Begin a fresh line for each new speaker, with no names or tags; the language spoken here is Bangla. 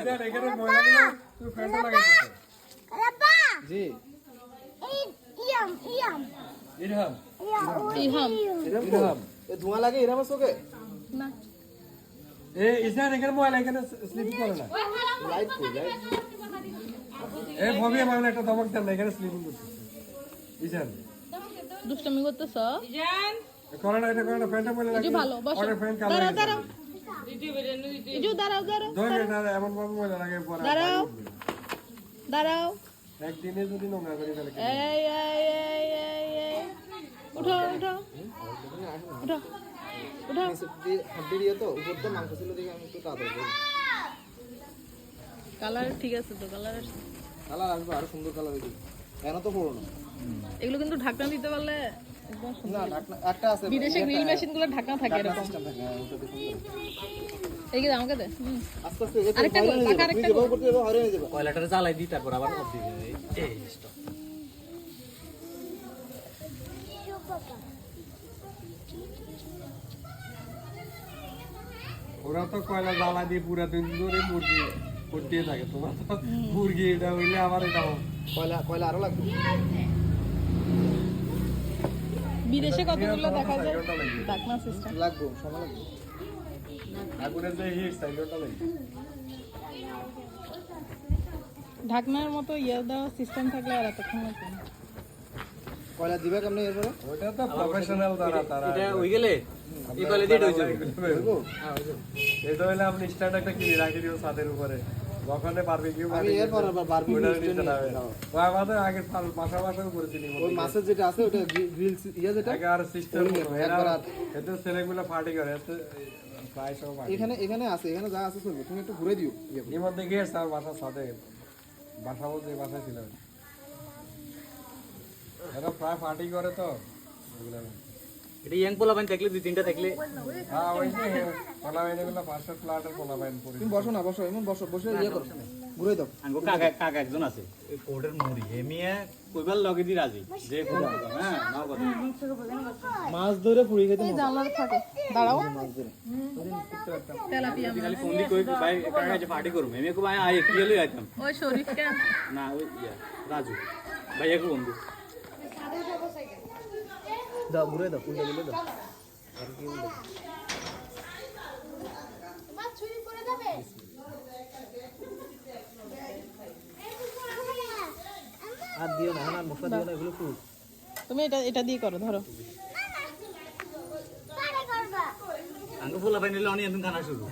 ইদার এখানে ময়লা তুই ফ্যানটা লাগাইছিস
আব্বা
জি
ইরহাম
ইরহাম এ ধোঁয়া লাগে ইরহাম চোখে
না
এ ইদার এখানে ময়লা এখানে স্লিপ করে না
লাইট কই লাইট
এ ভবি আমার একটা দমক দেন না এখানে স্লিপিং করতেছে ইদার
দুষ্টামি করতেছ
করোনা এটা করোনা ফ্যানটা ময়লা লাগে
ভালো বসো
ওটা ফ্যান কালার
দাঁড়াও ইজু দাঁড়াও
ধরে না এমন ভাবে ময়লা লাগে পরে
দাঁড়াও
একদিনে যদি নোংরা করি তাহলে
এই উঠো
হাড্ডি দিয়ে তো উপর তো মাংস ছিল দেখে আমি একটু তাড়াতাড়ি
কালার ঠিক আছে তো কালার
কালার আসবে আরো সুন্দর কালার দেখি কেন তো পড়ো না
এগুলো কিন্তু ঢাকনা দিতে পারলে একদম সুন্দর
না ঢাকনা একটা আছে
বিদেশে গ্রিল মেশিন গুলো ঢাকনা থাকে এরকম
সিস্টেম থাকে ওটা দেখুন
এই যে আমাকে দে
আস্তে আস্তে এটা
আরেকটা
হয়রান হয়ে যাবে।
আরেকটা
তুমি যেভাবে করতে যাবে হয়রান হয়ে যাবে
কয়লাটারে জ্বালাই দিই তারপর আবার অফ দিবে এই স্টপ
ওরা তো কয়লা জ্বালা দিয়ে পুরা দিন ধরে মুরগি করতেই থাকে তোমার তো মুরগি এটা হইলে আবার এটা
কয়লা আরো লাগবে
বিদেশে কতগুলো দেখা যায় ঢাকনা সিস্টেম
লাগবে সময় লাগবে
আগুনের যে হিট সাইডটা লাগে
ঢাকনার মতো ইয়ে দেওয়া সিস্টেম থাকলে আর এতক্ষণ লাগবে না।
কয়লা দিবে কেমনে এরপরে
ওটা তো প্রফেশনাল তারা
এটা হই গেলে এই কয়লা দিয়ে হই যাবে
বলবো
এটা হইলে আপনি স্ট্যান্ড একটা কিনে রাখি দিও ছাদের উপরে ওখানে বারবিকিউ
আমি এরপর আবার বারবিকিউ স্ট্যান্ড
ও আমাদের আগে বাসা করেছিলি
ওই মাছের যেটা আছে ওটা গ্রিল ইয়া যেটা
আগে আর সিস্টেম
একবার আর
এতে ছেলেগুলো পার্টি করে এতে প্রায় সব party।
এখানে আছে এখানে যা আছে চলবে তুমি একটু ঘুরে দিও ইয়ে করে।
এর মধ্যে গিয়েছে আর বাসার সাথে বাসা বলতে বাসায় ছিল এরা প্রায় পার্টি করে তো ওগুলো
এটা ইয়াং পোলা বাইন থাকলে দুই তিনটা থাকলে
হ্যাঁ ওই যে পোলা বাইনগুলো পাঁচশো ফ্ল্যাটের পোলা বাইন পড়ি
তুমি বসো না বসো এমন বসো বসে ইয়ে করো ঘুরে দাও
আঙ্গো কাকা একজন আছে এই কোর্টের মুড়ি এমিয়া কইবার লগে দি রাজি যে কোন হ্যাঁ নাও কথা
মাছ ধরে পুরি খেতে
এই জানলার থাকে দাঁড়াও
মাছ ধরে
তেলাপিয়া
খালি ফোন দি কই ভাই কাকা যে পার্টি করব এমিয়া কো ভাই আই কি লই আইতাম
ওই শরীফ কে
না ওই ইয়া রাজু ভাইয়া কো বন্ধু
দাও ঘুরে দাও উল্টে দিলে দাও আর কি উল্টে
মা চুরি করে যাবে
আর দিও না না মশলা দিও না এগুলো ফুল
তুমি এটা দিয়ে করো ধরো
পারে করবা
আঙ্গো পোলা বাইন নিলে অনি এমন খানা শুরু